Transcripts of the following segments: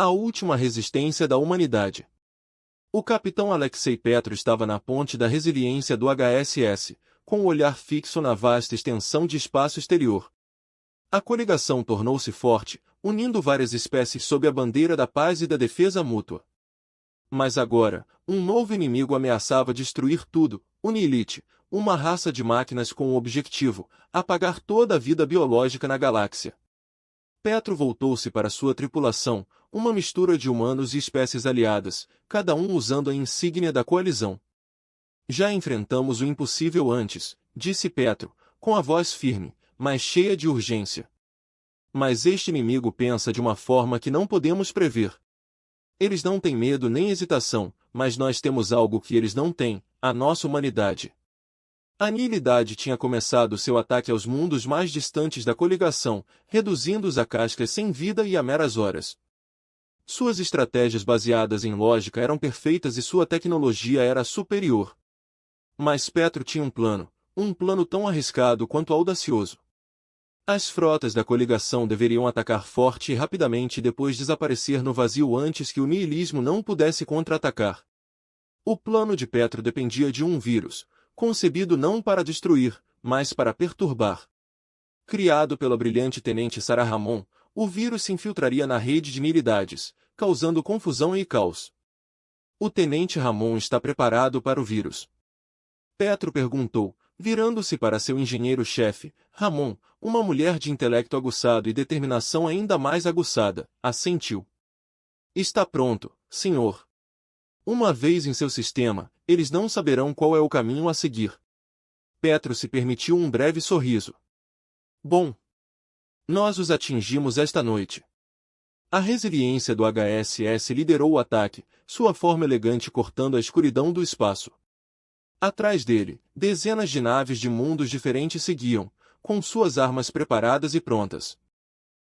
A última resistência da humanidade. O capitão Alexei Petro estava na ponte da resiliência do HSS, com o olhar fixo na vasta extensão de espaço exterior. A coligação tornou-se forte, unindo várias espécies sob a bandeira da paz e da defesa mútua. Mas agora, um novo inimigo ameaçava destruir tudo, o Nihilite, uma raça de máquinas com o objetivo, apagar toda a vida biológica na galáxia. Petro voltou-se para sua tripulação, uma mistura de humanos e espécies aliadas, cada um usando a insígnia da coalizão. Já enfrentamos o impossível antes, disse Petro, com a voz firme, mas cheia de urgência. Mas este inimigo pensa de uma forma que não podemos prever. Eles não têm medo nem hesitação, mas nós temos algo que eles não têm, a nossa humanidade. A nihilidade tinha começado seu ataque aos mundos mais distantes da coligação, reduzindo-os a cascas sem vida e a meras horas. Suas estratégias baseadas em lógica eram perfeitas e sua tecnologia era superior. Mas Petro tinha um plano tão arriscado quanto audacioso. As frotas da coligação deveriam atacar forte e rapidamente e depois desaparecer no vazio antes que o nihilismo não pudesse contra-atacar. O plano de Petro dependia de um vírus, concebido não para destruir, mas para perturbar. Criado pela brilhante tenente Sarah Ramon, o vírus se infiltraria na rede de nihilidades, causando confusão e caos. O tenente Ramon está preparado para o vírus? Petro perguntou, virando-se para seu engenheiro-chefe, Ramon, uma mulher de intelecto aguçado e determinação ainda mais aguçada, assentiu. Está pronto, senhor. Uma vez em seu sistema, eles não saberão qual é o caminho a seguir. Petro se permitiu um breve sorriso. Bom. Nós os atingimos esta noite. A resiliência do HSS liderou o ataque, sua forma elegante cortando a escuridão do espaço. Atrás dele, dezenas de naves de mundos diferentes seguiam, com suas armas preparadas e prontas.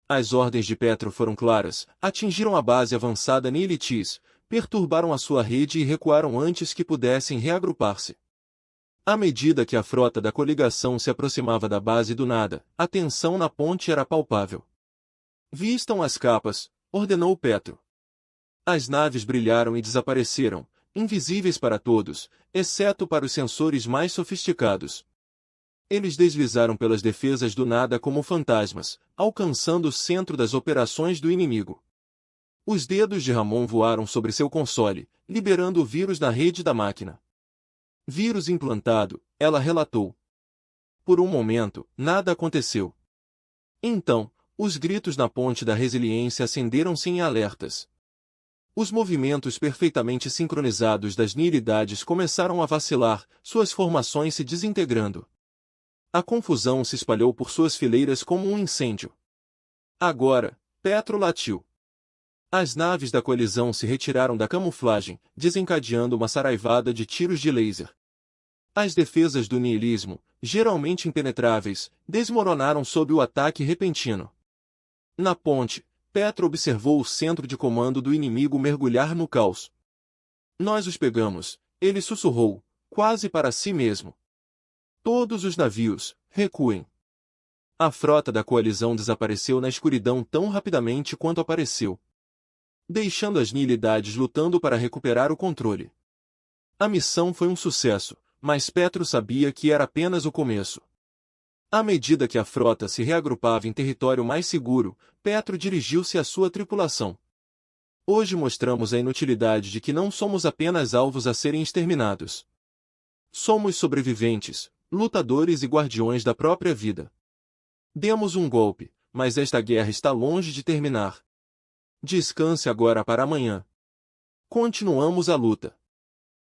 As ordens de Petro foram claras, atingiram a base avançada Nihilitis, perturbaram a sua rede e recuaram antes que pudessem reagrupar-se. À medida que a frota da coligação se aproximava da base do nada, a tensão na ponte era palpável. Vistam as capas, ordenou Petro. As naves brilharam e desapareceram, invisíveis para todos, exceto para os sensores mais sofisticados. Eles deslizaram pelas defesas do nada como fantasmas, alcançando o centro das operações do inimigo. Os dedos de Ramon voaram sobre seu console, liberando o vírus na rede da máquina. Vírus implantado, ela relatou. Por um momento, nada aconteceu. Então, os gritos na ponte da resiliência acenderam-se em alertas. Os movimentos perfeitamente sincronizados das nihilidades começaram a vacilar, suas formações se desintegrando. A confusão se espalhou por suas fileiras como um incêndio. Agora, Petro latiu. As naves da coalizão se retiraram da camuflagem, desencadeando uma saraivada de tiros de laser. As defesas do nihilismo, geralmente impenetráveis, desmoronaram sob o ataque repentino. Na ponte, Petro observou o centro de comando do inimigo mergulhar no caos. Nós os pegamos, ele sussurrou, quase para si mesmo. Todos os navios, recuem. A frota da coalizão desapareceu na escuridão tão rapidamente quanto apareceu, deixando as nihilidades lutando para recuperar o controle. A missão foi um sucesso, mas Petro sabia que era apenas o começo. À medida que a frota se reagrupava em território mais seguro, Petro dirigiu-se à sua tripulação. Hoje mostramos a inutilidade de que não somos apenas alvos a serem exterminados. Somos sobreviventes, lutadores e guardiões da própria vida. Demos um golpe, mas esta guerra está longe de terminar. Descanse agora para amanhã. Continuamos a luta.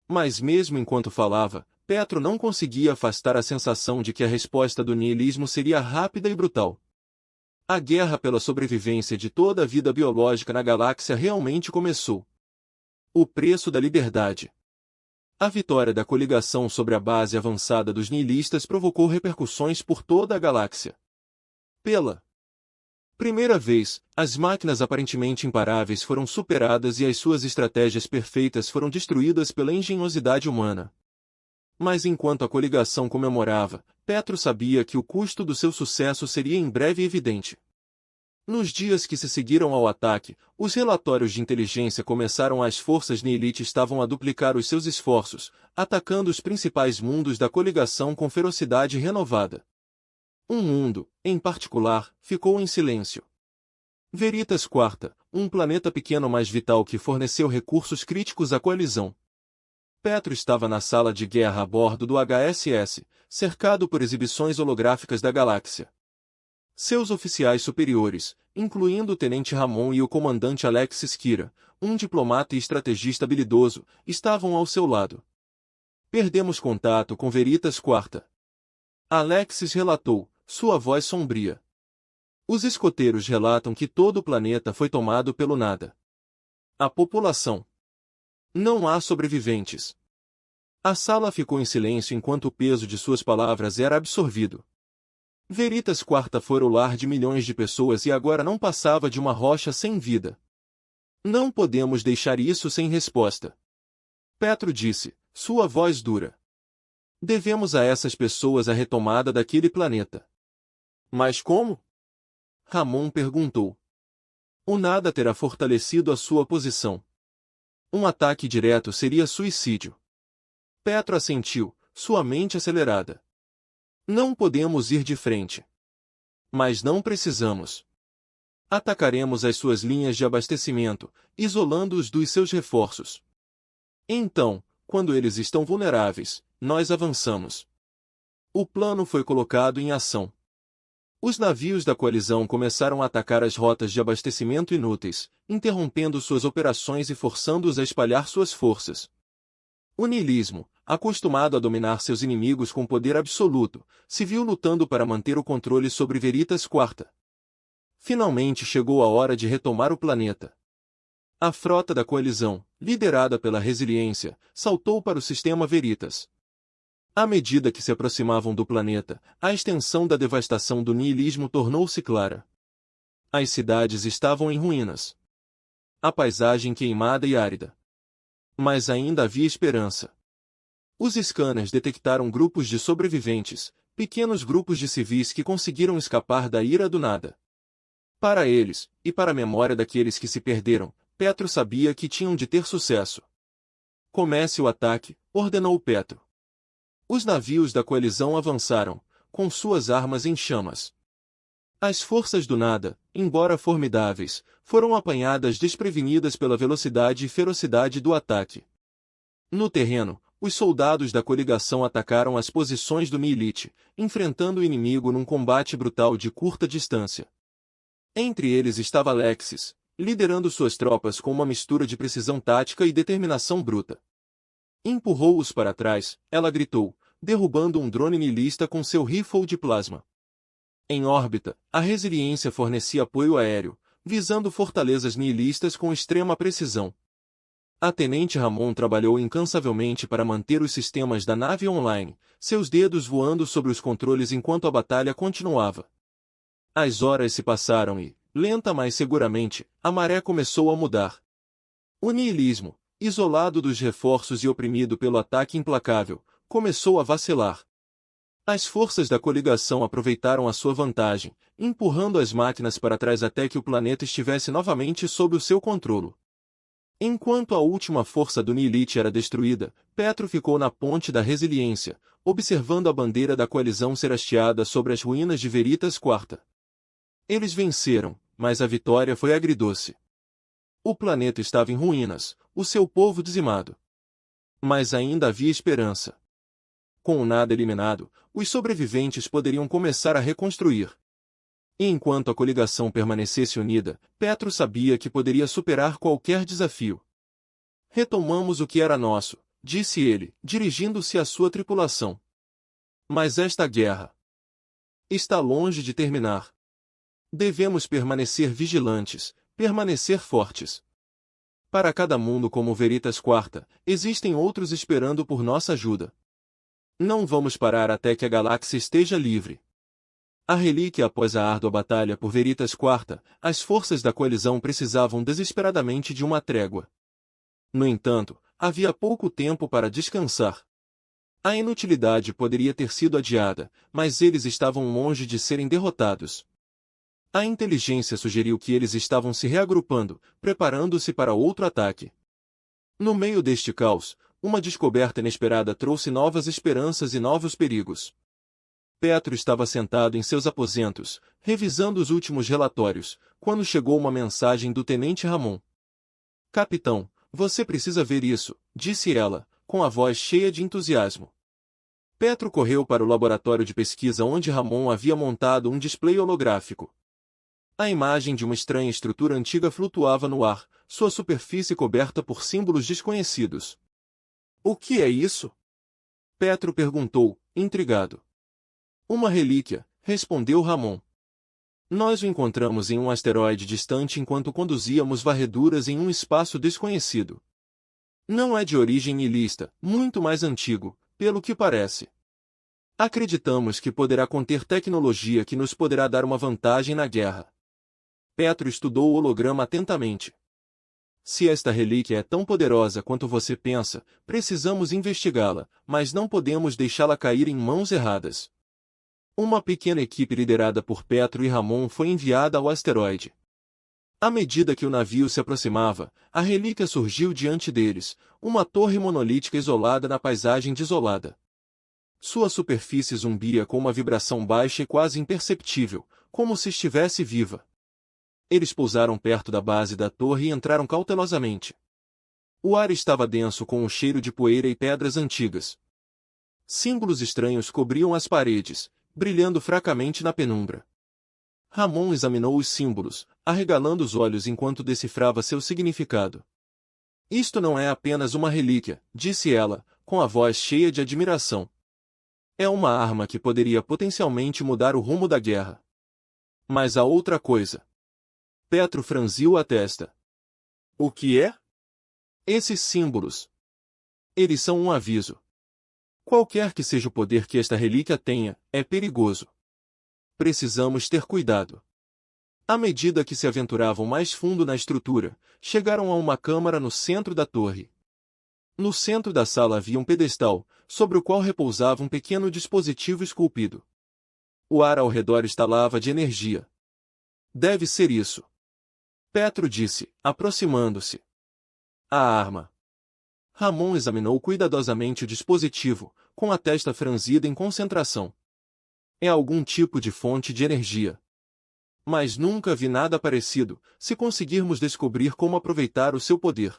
Mas mesmo enquanto falava, Petro não conseguia afastar a sensação de que a resposta do nihilismo seria rápida e brutal. A guerra pela sobrevivência de toda a vida biológica na galáxia realmente começou. O preço da liberdade. A vitória da coligação sobre a base avançada dos nihilistas provocou repercussões por toda a galáxia. Pela primeira vez, as máquinas aparentemente imparáveis foram superadas e as suas estratégias perfeitas foram destruídas pela engenhosidade humana. Mas enquanto a coligação comemorava, Petro sabia que o custo do seu sucesso seria em breve evidente. Nos dias que se seguiram ao ataque, os relatórios de inteligência começaram. As forças Nihilite estavam a duplicar os seus esforços, atacando os principais mundos da coligação com ferocidade renovada. Um mundo, em particular, ficou em silêncio. Veritas Quarta, um planeta pequeno mais vital que forneceu recursos críticos à coalizão. Petro estava na sala de guerra a bordo do HSS, cercado por exibições holográficas da galáxia. Seus oficiais superiores, incluindo o Tenente Ramon e o Comandante Alexis Kira, um diplomata e estrategista habilidoso, estavam ao seu lado. Perdemos contato com Veritas Quarta. Alexis relatou, sua voz sombria. Os escoteiros relatam que todo o planeta foi tomado pelo nada. A população. Não há sobreviventes. A sala ficou em silêncio enquanto o peso de suas palavras era absorvido. Veritas Quarta fora o lar de milhões de pessoas e agora não passava de uma rocha sem vida. Não podemos deixar isso sem resposta. Petro disse, sua voz dura. Devemos a essas pessoas a retomada daquele planeta. Mas como? Ramon perguntou. O nada terá fortalecido a sua posição. Um ataque direto seria suicídio. Petro assentiu, sua mente acelerada. Não podemos ir de frente. Mas não precisamos. Atacaremos as suas linhas de abastecimento, isolando-os dos seus reforços. Então, quando eles estão vulneráveis, nós avançamos. O plano foi colocado em ação. Os navios da coalizão começaram a atacar as rotas de abastecimento inúteis, interrompendo suas operações e forçando-os a espalhar suas forças. O niilismo, acostumado a dominar seus inimigos com poder absoluto, se viu lutando para manter o controle sobre Veritas Quarta. Finalmente chegou a hora de retomar o planeta. A frota da coalizão, liderada pela Resiliência, saltou para o sistema Veritas. À medida que se aproximavam do planeta, a extensão da devastação do niilismo tornou-se clara. As cidades estavam em ruínas. A paisagem queimada e árida. Mas ainda havia esperança. Os scanners detectaram grupos de sobreviventes, pequenos grupos de civis que conseguiram escapar da ira do nada. Para eles, e para a memória daqueles que se perderam, Petro sabia que tinham de ter sucesso. Comece o ataque, ordenou Petro. Os navios da coalizão avançaram, com suas armas em chamas. As forças do nada, embora formidáveis, foram apanhadas desprevenidas pela velocidade e ferocidade do ataque. No terreno, os soldados da coligação atacaram as posições do Nihilite, enfrentando o inimigo num combate brutal de curta distância. Entre eles estava Alexis, liderando suas tropas com uma mistura de precisão tática e determinação bruta. Empurrou-os para trás, ela gritou, derrubando um drone nihilista com seu rifle de plasma. Em órbita, a Resiliência fornecia apoio aéreo, visando fortalezas nihilistas com extrema precisão. A Tenente Ramon trabalhou incansavelmente para manter os sistemas da nave online, seus dedos voando sobre os controles enquanto a batalha continuava. As horas se passaram e, lenta mas seguramente, a maré começou a mudar. O niilismo, isolado dos reforços e oprimido pelo ataque implacável, começou a vacilar. As forças da coligação aproveitaram a sua vantagem, empurrando as máquinas para trás até que o planeta estivesse novamente sob o seu controle. Enquanto a última força do Nihilite era destruída, Petro ficou na ponte da Resiliência, observando a bandeira da coalizão ser hasteada sobre as ruínas de Veritas Quarta. Eles venceram, mas a vitória foi agridoce. O planeta estava em ruínas, o seu povo dizimado. Mas ainda havia esperança. Com o nada eliminado, os sobreviventes poderiam começar a reconstruir. E enquanto a coligação permanecesse unida, Petro sabia que poderia superar qualquer desafio. Retomamos o que era nosso, disse ele, dirigindo-se à sua tripulação. Mas esta guerra está longe de terminar. Devemos permanecer vigilantes, permanecer fortes. Para cada mundo como Veritas Quarta, existem outros esperando por nossa ajuda. Não vamos parar até que a galáxia esteja livre. A relíquia após a árdua batalha por Veritas Quarta, as forças da coalizão precisavam desesperadamente de uma trégua. No entanto, havia pouco tempo para descansar. A inutilidade poderia ter sido adiada, mas eles estavam longe de serem derrotados. A inteligência sugeriu que eles estavam se reagrupando, preparando-se para outro ataque. No meio deste caos, uma descoberta inesperada trouxe novas esperanças e novos perigos. Petro estava sentado em seus aposentos, revisando os últimos relatórios, quando chegou uma mensagem do tenente Ramon. Capitão, você precisa ver isso, disse ela, com a voz cheia de entusiasmo. Petro correu para o laboratório de pesquisa onde Ramon havia montado um display holográfico. A imagem de uma estranha estrutura antiga flutuava no ar, sua superfície coberta por símbolos desconhecidos. O que é isso? Petro perguntou, intrigado. Uma relíquia, respondeu Ramon. Nós o encontramos em um asteroide distante enquanto conduzíamos varreduras em um espaço desconhecido. Não é de origem ilícita, muito mais antigo, pelo que parece. Acreditamos que poderá conter tecnologia que nos poderá dar uma vantagem na guerra. Petro estudou o holograma atentamente. Se esta relíquia é tão poderosa quanto você pensa, precisamos investigá-la, mas não podemos deixá-la cair em mãos erradas. Uma pequena equipe liderada por Petro e Ramon foi enviada ao asteroide. À medida que o navio se aproximava, a relíquia surgiu diante deles, uma torre monolítica isolada na paisagem desolada. Sua superfície zumbia com uma vibração baixa e quase imperceptível, como se estivesse viva. Eles pousaram perto da base da torre e entraram cautelosamente. O ar estava denso com um cheiro de poeira e pedras antigas. Símbolos estranhos cobriam as paredes, brilhando fracamente na penumbra. Ramon examinou os símbolos, arregalando os olhos enquanto decifrava seu significado. Isto não é apenas uma relíquia, disse ela, com a voz cheia de admiração. É uma arma que poderia potencialmente mudar o rumo da guerra. Mas há outra coisa. Petro franziu a testa. O que é? Esses símbolos. Eles são um aviso. Qualquer que seja o poder que esta relíquia tenha, é perigoso. Precisamos ter cuidado. À medida que se aventuravam mais fundo na estrutura, chegaram a uma câmara no centro da torre. No centro da sala havia um pedestal, sobre o qual repousava um pequeno dispositivo esculpido. O ar ao redor estalava de energia. Deve ser isso. Petro disse, aproximando-se. A arma. Ramon examinou cuidadosamente o dispositivo, com a testa franzida em concentração. É algum tipo de fonte de energia. Mas nunca vi nada parecido, se conseguirmos descobrir como aproveitar o seu poder.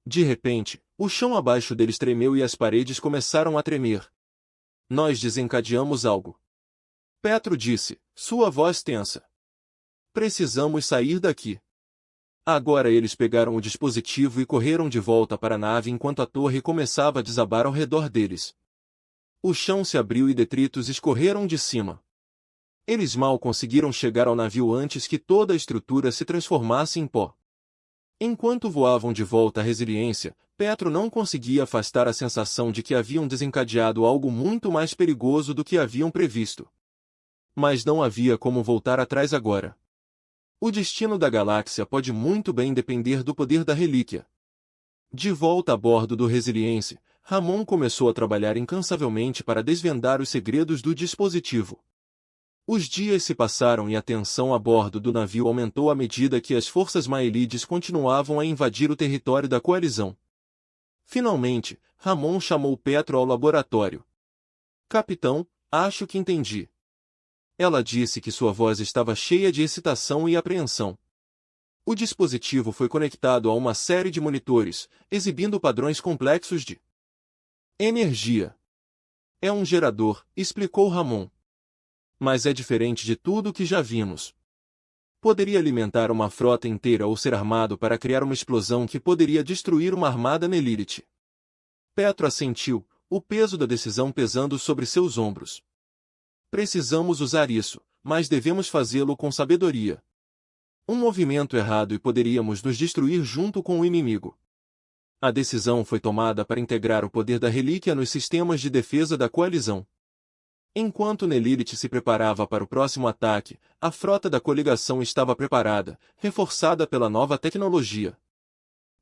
De repente, o chão abaixo deles tremeu e as paredes começaram a tremer. Nós desencadeamos algo. Petro disse, sua voz tensa. Precisamos sair daqui. Agora eles pegaram o dispositivo e correram de volta para a nave enquanto a torre começava a desabar ao redor deles. O chão se abriu e detritos escorreram de cima. Eles mal conseguiram chegar ao navio antes que toda a estrutura se transformasse em pó. Enquanto voavam de volta à Resiliência, Petro não conseguia afastar a sensação de que haviam desencadeado algo muito mais perigoso do que haviam previsto. Mas não havia como voltar atrás agora. O destino da galáxia pode muito bem depender do poder da relíquia. De volta a bordo do Resiliência, Ramon começou a trabalhar incansavelmente para desvendar os segredos do dispositivo. Os dias se passaram e a tensão a bordo do navio aumentou à medida que as forças Maelides continuavam a invadir o território da coalizão. Finalmente, Ramon chamou Petro ao laboratório. Capitão, acho que entendi. Ela disse que sua voz estava cheia de excitação e apreensão. O dispositivo foi conectado a uma série de monitores, exibindo padrões complexos de energia. É um gerador, explicou Ramon. Mas é diferente de tudo o que já vimos. Poderia alimentar uma frota inteira ou ser armado para criar uma explosão que poderia destruir uma armada Nelirite. Petro assentiu, o peso da decisão pesando sobre seus ombros. Precisamos usar isso, mas devemos fazê-lo com sabedoria. Um movimento errado e poderíamos nos destruir junto com o inimigo. A decisão foi tomada para integrar o poder da relíquia nos sistemas de defesa da coalizão. Enquanto Nelirite se preparava para o próximo ataque, a frota da coligação estava preparada, reforçada pela nova tecnologia.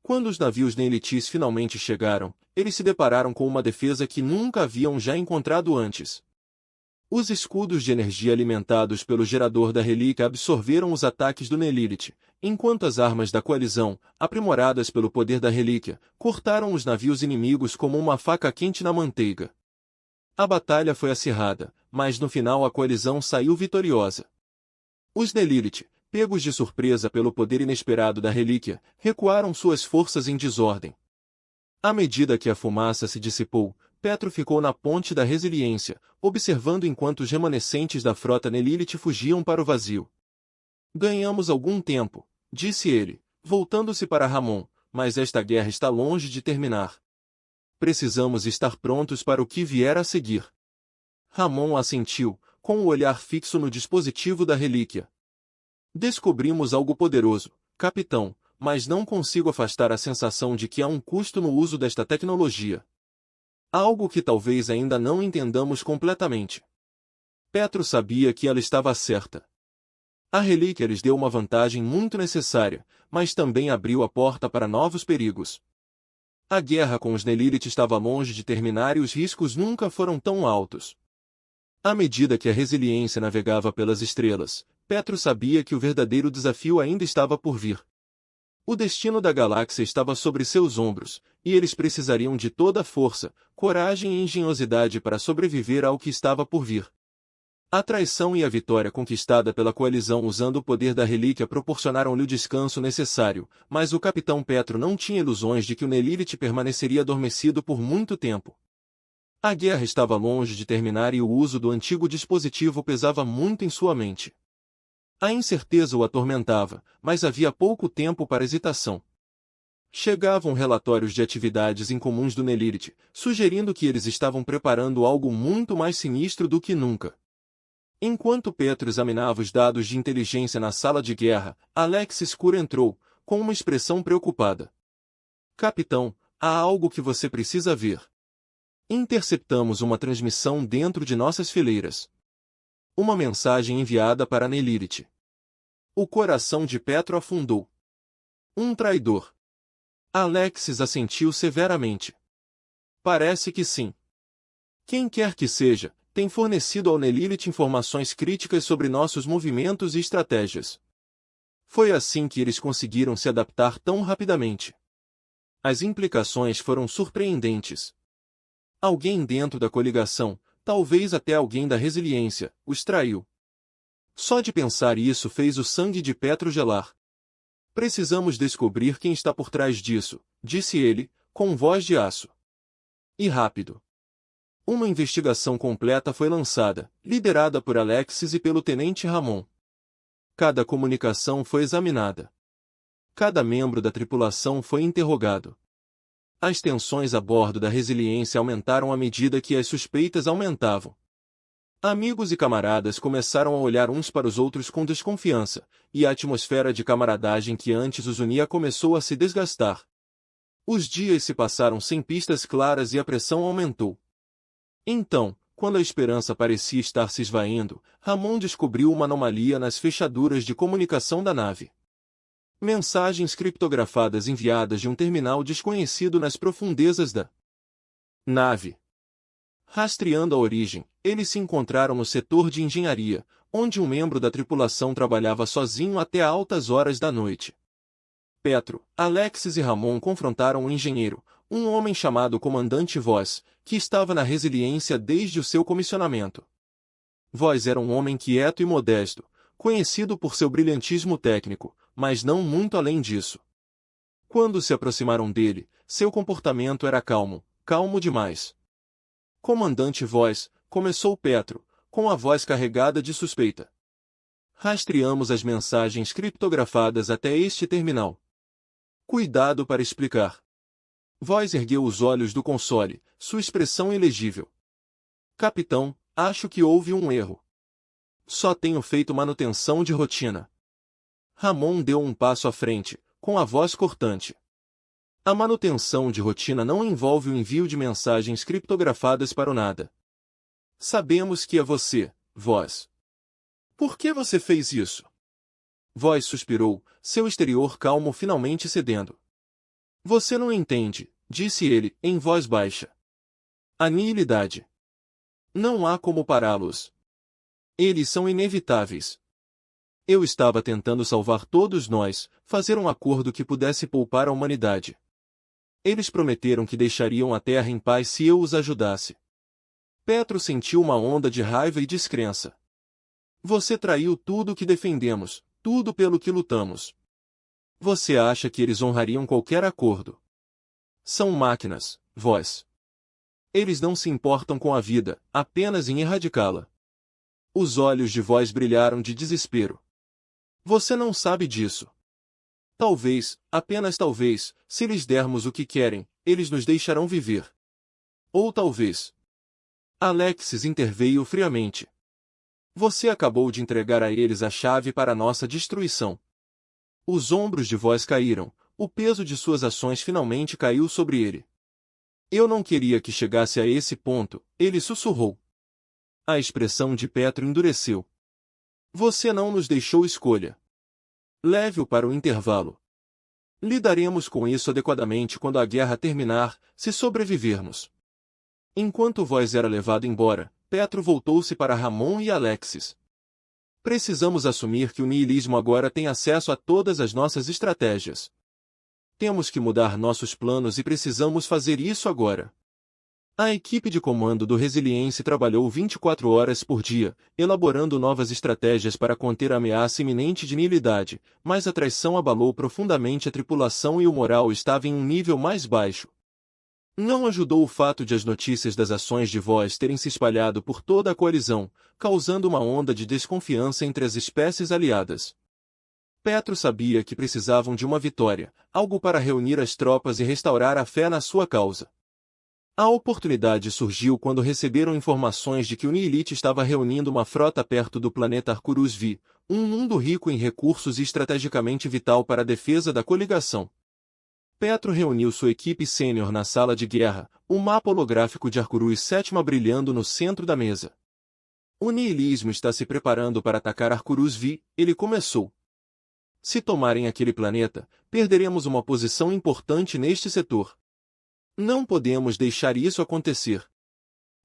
Quando os navios Nelirites finalmente chegaram, eles se depararam com uma defesa que nunca haviam já encontrado antes. Os escudos de energia alimentados pelo gerador da relíquia absorveram os ataques do Nelilith, enquanto as armas da coalizão, aprimoradas pelo poder da relíquia, cortaram os navios inimigos como uma faca quente na manteiga. A batalha foi acirrada, mas no final a coalizão saiu vitoriosa. Os Nelilith, pegos de surpresa pelo poder inesperado da relíquia, recuaram suas forças em desordem. À medida que a fumaça se dissipou, Petro ficou na ponte da resiliência, observando enquanto os remanescentes da frota Nelilith fugiam para o vazio. Ganhamos algum tempo, disse ele, voltando-se para Ramon, mas esta guerra está longe de terminar. Precisamos estar prontos para o que vier a seguir. Ramon assentiu, com o olhar fixo no dispositivo da relíquia. Descobrimos algo poderoso, capitão, mas não consigo afastar a sensação de que há um custo no uso desta tecnologia. Algo que talvez ainda não entendamos completamente. Petro sabia que ela estava certa. A relíquia lhes deu uma vantagem muito necessária, mas também abriu a porta para novos perigos. A guerra com os Nelilith estava longe de terminar e os riscos nunca foram tão altos. À medida que a resiliência navegava pelas estrelas, Petro sabia que o verdadeiro desafio ainda estava por vir. O destino da galáxia estava sobre seus ombros, e eles precisariam de toda a força, coragem e engenhosidade para sobreviver ao que estava por vir. A traição e a vitória conquistada pela coalizão usando o poder da relíquia proporcionaram-lhe o descanso necessário, mas o capitão Petro não tinha ilusões de que o Nelilith permaneceria adormecido por muito tempo. A guerra estava longe de terminar e o uso do antigo dispositivo pesava muito em sua mente. A incerteza o atormentava, mas havia pouco tempo para hesitação. Chegavam relatórios de atividades incomuns do Nelilith, sugerindo que eles estavam preparando algo muito mais sinistro do que nunca. Enquanto Petro examinava os dados de inteligência na sala de guerra, Alexis Cura entrou, com uma expressão preocupada. Capitão, há algo que você precisa ver. Interceptamos uma transmissão dentro de nossas fileiras. Uma mensagem enviada para Nelilith. O coração de Petro afundou. Um traidor. Alexis assentiu severamente. Parece que sim. Quem quer que seja, tem fornecido ao Nelilith informações críticas sobre nossos movimentos e estratégias. Foi assim que eles conseguiram se adaptar tão rapidamente. As implicações foram surpreendentes. Alguém dentro da coligação, talvez até alguém da resiliência, os traiu. Só de pensar isso fez o sangue de Petro gelar. Precisamos descobrir quem está por trás disso, disse ele, com voz de aço. E rápido. Uma investigação completa foi lançada, liderada por Alexis e pelo tenente Ramon. Cada comunicação foi examinada. Cada membro da tripulação foi interrogado. As tensões a bordo da Resiliência aumentaram à medida que as suspeitas aumentavam. Amigos e camaradas começaram a olhar uns para os outros com desconfiança, e a atmosfera de camaradagem que antes os unia começou a se desgastar. Os dias se passaram sem pistas claras e a pressão aumentou. Então, quando a esperança parecia estar se esvaindo, Ramon descobriu uma anomalia nas fechaduras de comunicação da nave. Mensagens criptografadas enviadas de um terminal desconhecido nas profundezas da nave. Rastreando a origem, eles se encontraram no setor de engenharia, onde um membro da tripulação trabalhava sozinho até altas horas da noite. Petro, Alexis e Ramon confrontaram o engenheiro, um homem chamado Comandante Voz, que estava na Resiliência desde o seu comissionamento. Voz era um homem quieto e modesto, conhecido por seu brilhantismo técnico, mas não muito além disso. Quando se aproximaram dele, seu comportamento era calmo, calmo demais. Comandante Voz, começou Petro, com a voz carregada de suspeita. Rastreamos as mensagens criptografadas até este terminal. Cuidado para explicar. Voz ergueu os olhos do console, sua expressão ilegível. Capitão, acho que houve um erro. Só tenho feito manutenção de rotina. Ramon deu um passo à frente, com a voz cortante. A manutenção de rotina não envolve o envio de mensagens criptografadas para o nada. Sabemos que é você, Voz. Por que você fez isso? Voz suspirou, seu exterior calmo finalmente cedendo. Você não entende, disse ele, em voz baixa. A nihilidade. Não há como pará-los, Eles são inevitáveis. Eu estava tentando salvar todos nós, fazer um acordo que pudesse poupar a humanidade. Eles prometeram que deixariam a Terra em paz se eu os ajudasse. Petro sentiu uma onda de raiva e descrença. Você traiu tudo o que defendemos, tudo pelo que lutamos. Você acha que eles honrariam qualquer acordo? São máquinas, vós. Eles não se importam com a vida, apenas em erradicá-la. Os olhos de vós brilharam de desespero. Você não sabe disso. Talvez, apenas talvez, se lhes dermos o que querem, eles nos deixarão viver. Ou talvez. Alexis interveio friamente. Você acabou de entregar a eles a chave para a nossa destruição. Os ombros de vós caíram, o peso de suas ações finalmente caiu sobre ele. Eu não queria que chegasse a esse ponto, ele sussurrou. A expressão de Petro endureceu. Você não nos deixou escolha. Leve-o para o intervalo. Lidaremos com isso adequadamente quando a guerra terminar, se sobrevivermos. Enquanto vós era levado embora, Petro voltou-se para Ramon e Alexis. Precisamos assumir que o niilismo agora tem acesso a todas as nossas estratégias. Temos que mudar nossos planos e precisamos fazer isso agora. A equipe de comando do Resiliência trabalhou 24 horas por dia, elaborando novas estratégias para conter a ameaça iminente de nihilidade, mas a traição abalou profundamente a tripulação e o moral estava em um nível mais baixo. Não ajudou o fato de as notícias das ações de vós terem se espalhado por toda a coalizão, causando uma onda de desconfiança entre as espécies aliadas. Petro sabia que precisavam de uma vitória, algo para reunir as tropas e restaurar a fé na sua causa. A oportunidade surgiu quando receberam informações de que o Nihilite estava reunindo uma frota perto do planeta Arcturus V, um mundo rico em recursos e estrategicamente vital para a defesa da coligação. Petro reuniu sua equipe sênior na sala de guerra, o mapa holográfico de Arcturus VII brilhando no centro da mesa. O nihilismo está se preparando para atacar Arcturus V, ele começou. Se tomarem aquele planeta, perderemos uma posição importante neste setor. Não podemos deixar isso acontecer.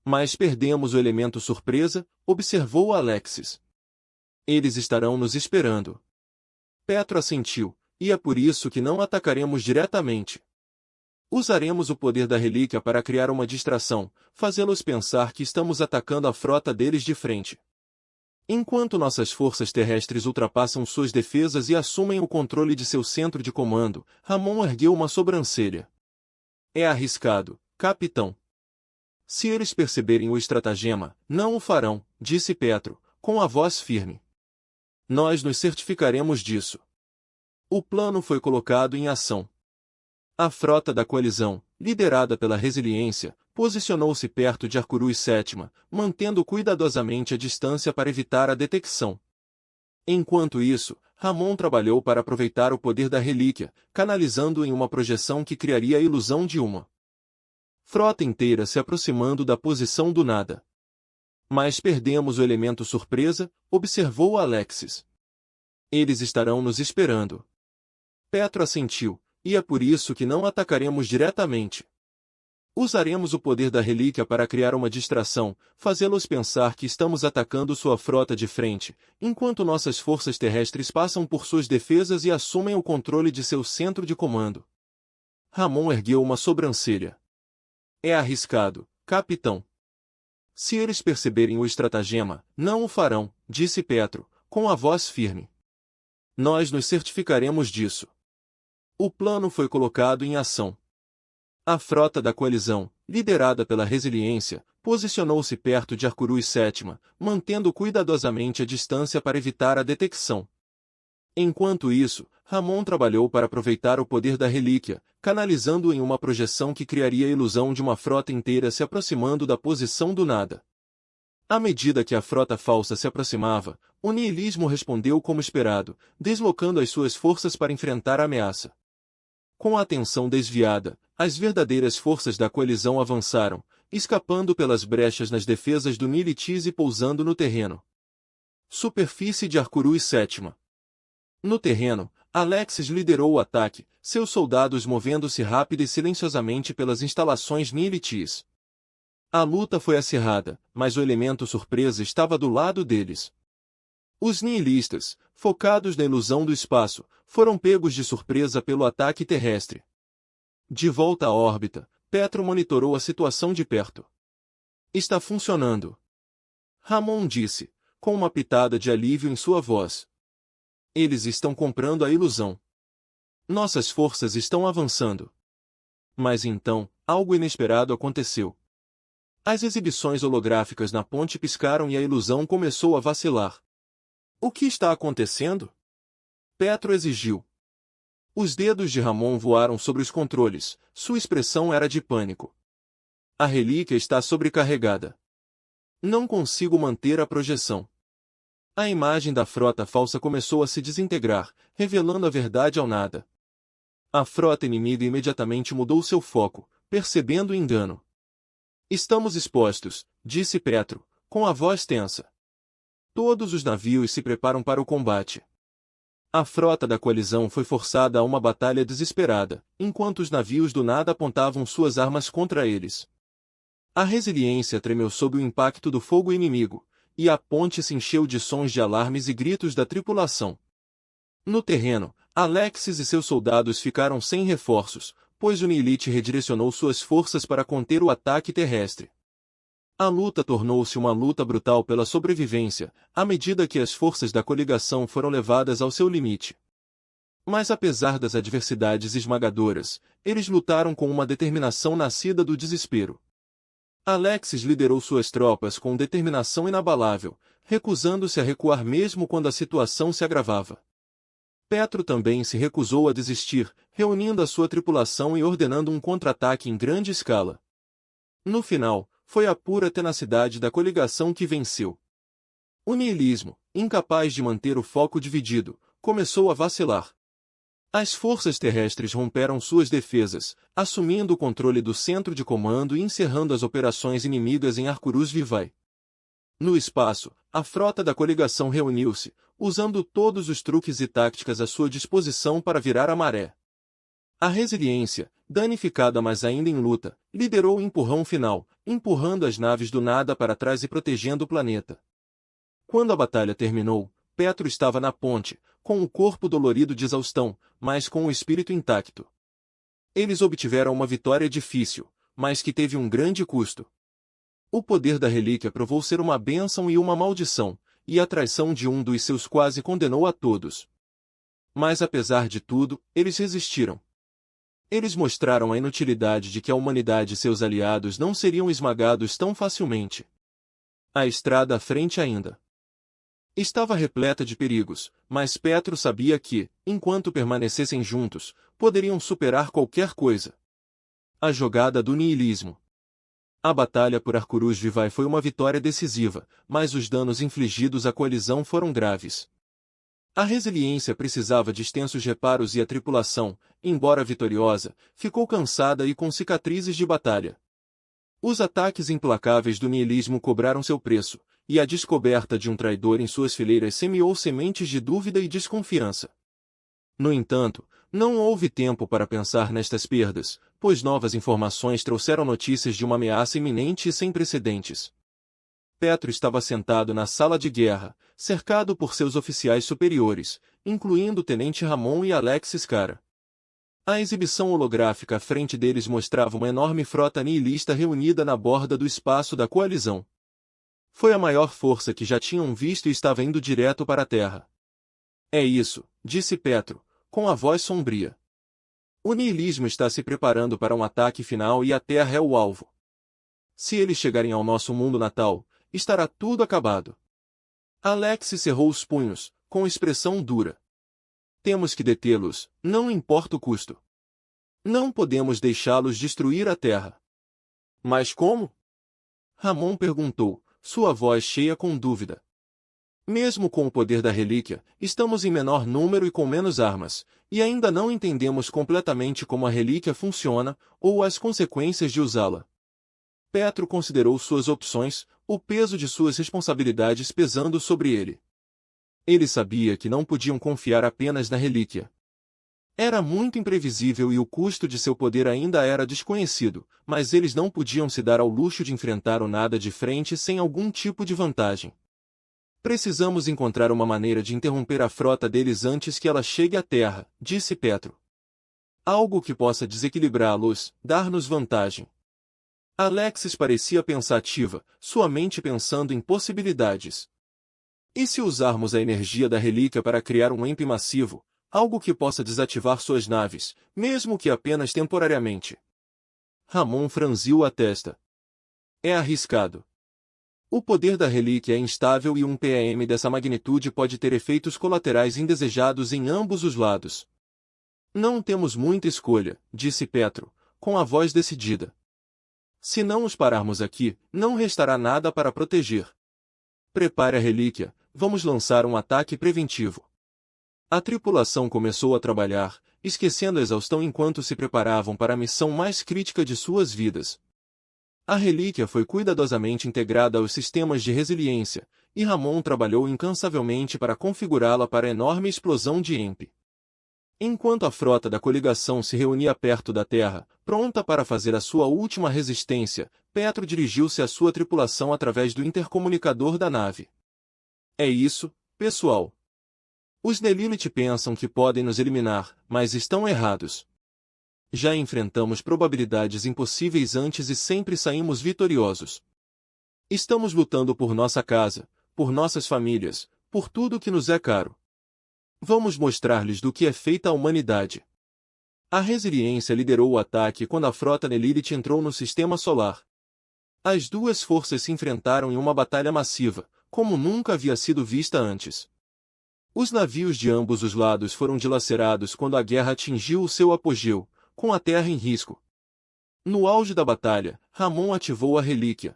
Mas perdemos o elemento surpresa, observou Alexis. Eles estarão nos esperando. Petro assentiu, e é por isso que não atacaremos diretamente. Usaremos o poder da relíquia para criar uma distração, fazê-los pensar que estamos atacando a frota deles de frente. Enquanto nossas forças terrestres ultrapassam suas defesas e assumem o controle de seu centro de comando, Ramon ergueu uma sobrancelha. É arriscado, capitão. Se eles perceberem o estratagema, não o farão, disse Petro, com a voz firme. Nós nos certificaremos disso. O plano foi colocado em ação. A frota da coalizão, liderada pela Resiliência, posicionou-se perto de Arcturus VII, mantendo cuidadosamente a distância para evitar a detecção. Enquanto isso, Ramon trabalhou para aproveitar o poder da relíquia, canalizando-o em uma projeção que criaria a ilusão de uma frota inteira se aproximando da posição do nada. Mas perdemos o elemento surpresa, observou Alexis. Eles estarão nos esperando. Petro assentiu, e é por isso que não atacaremos diretamente. Usaremos o poder da relíquia para criar uma distração, fazê-los pensar que estamos atacando sua frota de frente, enquanto nossas forças terrestres passam por suas defesas e assumem o controle de seu centro de comando. Ramon ergueu uma sobrancelha. É arriscado, capitão. Se eles perceberem o estratagema, não o farão, disse Petro, com a voz firme. Nós nos certificaremos disso. O plano foi colocado em ação. A frota da coalizão, liderada pela Resiliência, posicionou-se perto de Arcturus VII, mantendo cuidadosamente a distância para evitar a detecção. Enquanto isso, Ramon trabalhou para aproveitar o poder da relíquia, canalizando-o em uma projeção que criaria a ilusão de uma frota inteira se aproximando da posição do nada. À medida que a frota falsa se aproximava, o nihilismo respondeu como esperado, deslocando as suas forças para enfrentar a ameaça. Com a atenção desviada, as verdadeiras forças da coalizão avançaram, escapando pelas brechas nas defesas do Nihilites e pousando no terreno. Superfície de Arcturus VII. No terreno, Alexis liderou o ataque, seus soldados movendo-se rápida e silenciosamente pelas instalações Nihilites. A luta foi acirrada, mas o elemento surpresa estava do lado deles. Os nihilistas, focados na ilusão do espaço, foram pegos de surpresa pelo ataque terrestre. De volta à órbita, Petro monitorou a situação de perto. Está funcionando. Ramon disse, com uma pitada de alívio em sua voz. Eles estão comprando a ilusão. Nossas forças estão avançando. Mas então, algo inesperado aconteceu. As exibições holográficas na ponte piscaram e a ilusão começou a vacilar. O que está acontecendo? Petro exigiu. Os dedos de Ramon voaram sobre os controles, sua expressão era de pânico. A relíquia está sobrecarregada. Não consigo manter a projeção. A imagem da frota falsa começou a se desintegrar, revelando a verdade ao nada. A frota inimiga imediatamente mudou seu foco, percebendo o engano. Estamos expostos, disse Petro, com a voz tensa. Todos os navios se preparam para o combate. A frota da coalizão foi forçada a uma batalha desesperada, enquanto os navios do nada apontavam suas armas contra eles. A resiliência tremeu sob o impacto do fogo inimigo, e a ponte se encheu de sons de alarmes e gritos da tripulação. No terreno, Alexis e seus soldados ficaram sem reforços, pois o Nihilite redirecionou suas forças para conter o ataque terrestre. A luta tornou-se uma luta brutal pela sobrevivência, à medida que as forças da coligação foram levadas ao seu limite. Mas apesar das adversidades esmagadoras, eles lutaram com uma determinação nascida do desespero. Alexis liderou suas tropas com determinação inabalável, recusando-se a recuar mesmo quando a situação se agravava. Petro também se recusou a desistir, reunindo a sua tripulação e ordenando um contra-ataque em grande escala. No final, foi a pura tenacidade da coligação que venceu. O nihilismo, incapaz de manter o foco dividido, começou a vacilar. As forças terrestres romperam suas defesas, assumindo o controle do centro de comando e encerrando as operações inimigas em Arcurus Vivai. No espaço, a frota da coligação reuniu-se, usando todos os truques e táticas à sua disposição para virar a maré. A resiliência, danificada mas ainda em luta, liderou o empurrão final, empurrando as naves do nada para trás e protegendo o planeta. Quando a batalha terminou, Petro estava na ponte, com o corpo dolorido de exaustão, mas com o espírito intacto. Eles obtiveram uma vitória difícil, mas que teve um grande custo. O poder da relíquia provou ser uma bênção e uma maldição, e a traição de um dos seus quase condenou a todos. Mas apesar de tudo, eles resistiram. Eles mostraram a inutilidade de que a humanidade e seus aliados não seriam esmagados tão facilmente. A estrada à frente ainda estava repleta de perigos, mas Petro sabia que, enquanto permanecessem juntos, poderiam superar qualquer coisa. A jogada do nihilismo. A batalha por Arcurus Vivai foi uma vitória decisiva, mas os danos infligidos à coalizão foram graves. A resiliência precisava de extensos reparos e a tripulação, embora vitoriosa, ficou cansada e com cicatrizes de batalha. Os ataques implacáveis do nihilismo cobraram seu preço, e a descoberta de um traidor em suas fileiras semeou sementes de dúvida e desconfiança. No entanto, não houve tempo para pensar nestas perdas, pois novas informações trouxeram notícias de uma ameaça iminente e sem precedentes. Petro estava sentado na sala de guerra, cercado por seus oficiais superiores, incluindo o tenente Ramon e Alexis Cara. A exibição holográfica à frente deles mostrava uma enorme frota nihilista reunida na borda do espaço da coalizão. Foi a maior força que já tinham visto e estava indo direto para a Terra. É isso, disse Petro, com a voz sombria. O nihilismo está se preparando para um ataque final e a Terra é o alvo. Se eles chegarem ao nosso mundo natal, estará tudo acabado. Alexis cerrou os punhos, com expressão dura. Temos que detê-los, não importa o custo. Não podemos deixá-los destruir a Terra. Mas como? Ramon perguntou, sua voz cheia com dúvida. Mesmo com o poder da relíquia, estamos em menor número e com menos armas, e ainda não entendemos completamente como a relíquia funciona, ou as consequências de usá-la. Petro considerou suas opções, o peso de suas responsabilidades pesando sobre ele. Ele sabia que não podiam confiar apenas na relíquia. Era muito imprevisível e o custo de seu poder ainda era desconhecido, mas eles não podiam se dar ao luxo de enfrentar o nada de frente sem algum tipo de vantagem. Precisamos encontrar uma maneira de interromper a frota deles antes que ela chegue à Terra, disse Petro. Algo que possa desequilibrá-los, dar-nos vantagem. Alexis parecia pensativa, sua mente pensando em possibilidades. E se usarmos a energia da relíquia para criar um EMP massivo, algo que possa desativar suas naves, mesmo que apenas temporariamente? Ramon franziu a testa. É arriscado. O poder da relíquia é instável e um PEM dessa magnitude pode ter efeitos colaterais indesejados em ambos os lados. Não temos muita escolha, disse Petro, com a voz decidida. Se não nos pararmos aqui, não restará nada para proteger. Prepare a relíquia, vamos lançar um ataque preventivo. A tripulação começou a trabalhar, esquecendo a exaustão enquanto se preparavam para a missão mais crítica de suas vidas. A relíquia foi cuidadosamente integrada aos sistemas de resiliência, e Ramon trabalhou incansavelmente para configurá-la para a enorme explosão de EMP. Enquanto a frota da coligação se reunia perto da Terra, pronta para fazer a sua última resistência, Petro dirigiu-se à sua tripulação através do intercomunicador da nave. É isso, pessoal. Os Nelilith pensam que podem nos eliminar, mas estão errados. Já enfrentamos probabilidades impossíveis antes e sempre saímos vitoriosos. Estamos lutando por nossa casa, por nossas famílias, por tudo que nos é caro. Vamos mostrar-lhes do que é feita a humanidade. A resiliência liderou o ataque quando a frota Nelilith entrou no sistema solar. As duas forças se enfrentaram em uma batalha massiva, como nunca havia sido vista antes. Os navios de ambos os lados foram dilacerados quando a guerra atingiu o seu apogeu, com a Terra em risco. No auge da batalha, Ramon ativou a relíquia.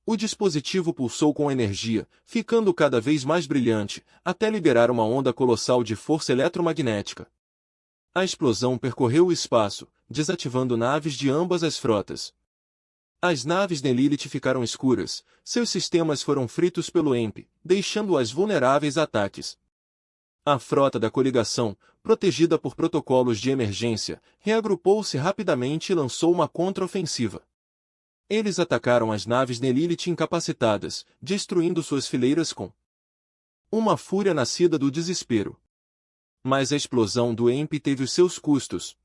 O dispositivo pulsou com energia, ficando cada vez mais brilhante, até liberar uma onda colossal de força eletromagnética. A explosão percorreu o espaço, desativando naves de ambas as frotas. As naves Nelilith ficaram escuras, seus sistemas foram fritos pelo EMP, deixando-as vulneráveis a ataques. A frota da coligação, protegida por protocolos de emergência, reagrupou-se rapidamente e lançou uma contraofensiva. Eles atacaram as naves Nelilith incapacitadas, destruindo suas fileiras com uma fúria nascida do desespero. Mas a explosão do EMP teve os seus custos.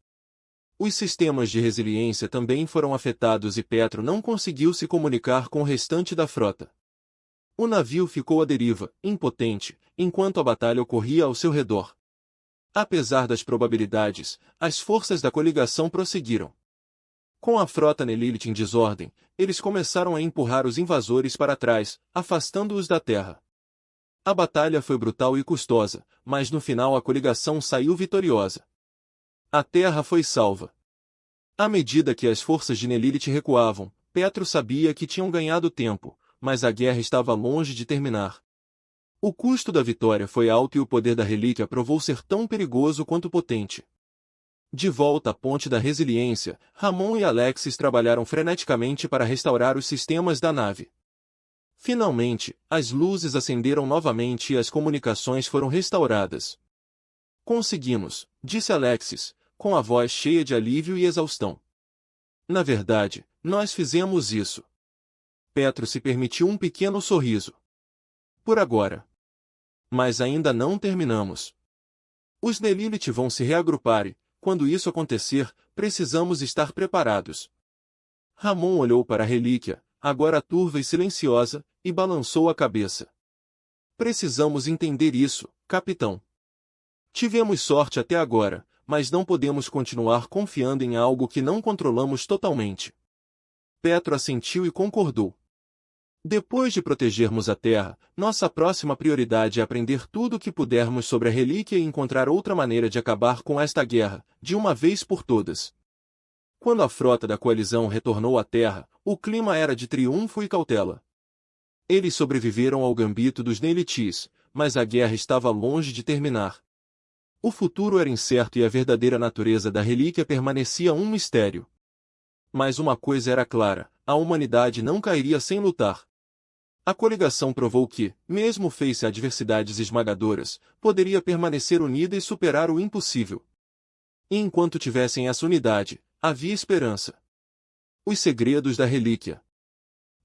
Os sistemas de resiliência também foram afetados e Petro não conseguiu se comunicar com o restante da frota. O navio ficou à deriva, impotente, enquanto a batalha ocorria ao seu redor. Apesar das probabilidades, as forças da coligação prosseguiram. Com a frota Nelilith em desordem, eles começaram a empurrar os invasores para trás, afastando-os da terra. A batalha foi brutal e custosa, mas no final a coligação saiu vitoriosa. A terra foi salva. À medida que as forças de Nelilith recuavam, Petro sabia que tinham ganhado tempo, mas a guerra estava longe de terminar. O custo da vitória foi alto e o poder da relíquia provou ser tão perigoso quanto potente. De volta à ponte da resiliência, Ramon e Alexis trabalharam freneticamente para restaurar os sistemas da nave. Finalmente, as luzes acenderam novamente e as comunicações foram restauradas. Conseguimos, disse Alexis, com a voz cheia de alívio e exaustão. Na verdade, nós fizemos isso. Petro se permitiu um pequeno sorriso. Por agora. Mas ainda não terminamos. Os Nelilith vão se reagrupar e, quando isso acontecer, precisamos estar preparados. Ramon olhou para a relíquia, agora turva e silenciosa, e balançou a cabeça. Precisamos entender isso, capitão. Tivemos sorte até agora, mas não podemos continuar confiando em algo que não controlamos totalmente. Petro assentiu e concordou. Depois de protegermos a Terra, nossa próxima prioridade é aprender tudo o que pudermos sobre a relíquia e encontrar outra maneira de acabar com esta guerra, de uma vez por todas. Quando a frota da coalizão retornou à Terra, o clima era de triunfo e cautela. Eles sobreviveram ao gambito dos Nelithis, mas a guerra estava longe de terminar. O futuro era incerto e a verdadeira natureza da relíquia permanecia um mistério. Mas uma coisa era clara, a humanidade não cairia sem lutar. A coligação provou que, mesmo face a adversidades esmagadoras, poderia permanecer unida e superar o impossível. E enquanto tivessem essa unidade, havia esperança. Os segredos da relíquia.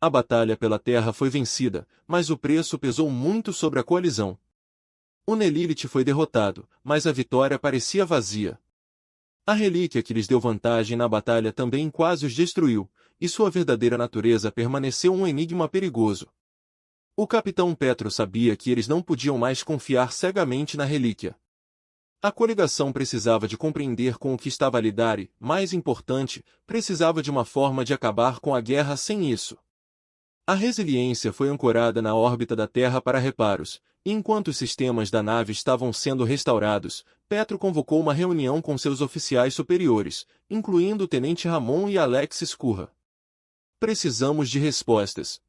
A batalha pela Terra foi vencida, mas o preço pesou muito sobre a coalizão. O Nelilith foi derrotado, mas a vitória parecia vazia. A relíquia que lhes deu vantagem na batalha também quase os destruiu, e sua verdadeira natureza permaneceu um enigma perigoso. O capitão Petro sabia que eles não podiam mais confiar cegamente na relíquia. A coligação precisava de compreender com o que estava a lidar e, mais importante, precisava de uma forma de acabar com a guerra sem isso. A resiliência foi ancorada na órbita da Terra para reparos, e enquanto os sistemas da nave estavam sendo restaurados, Petro convocou uma reunião com seus oficiais superiores, incluindo o tenente Ramon e Alexis Curra. Precisamos de respostas.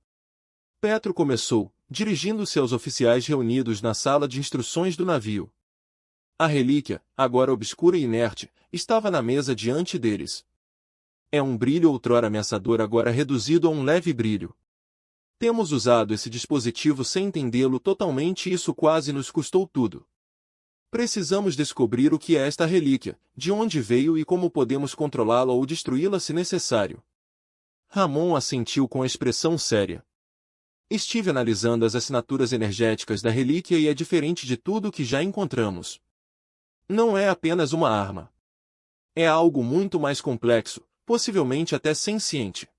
Petro começou, dirigindo-se aos oficiais reunidos na sala de instruções do navio. A relíquia, agora obscura e inerte, estava na mesa diante deles. É um brilho outrora ameaçador agora reduzido a um leve brilho. Temos usado esse dispositivo sem entendê-lo totalmente e isso quase nos custou tudo. Precisamos descobrir o que é esta relíquia, de onde veio e como podemos controlá-la ou destruí-la se necessário. Ramon assentiu com expressão séria. Estive analisando as assinaturas energéticas da relíquia e é diferente de tudo o que já encontramos. Não é apenas uma arma. É algo muito mais complexo, possivelmente até senciente.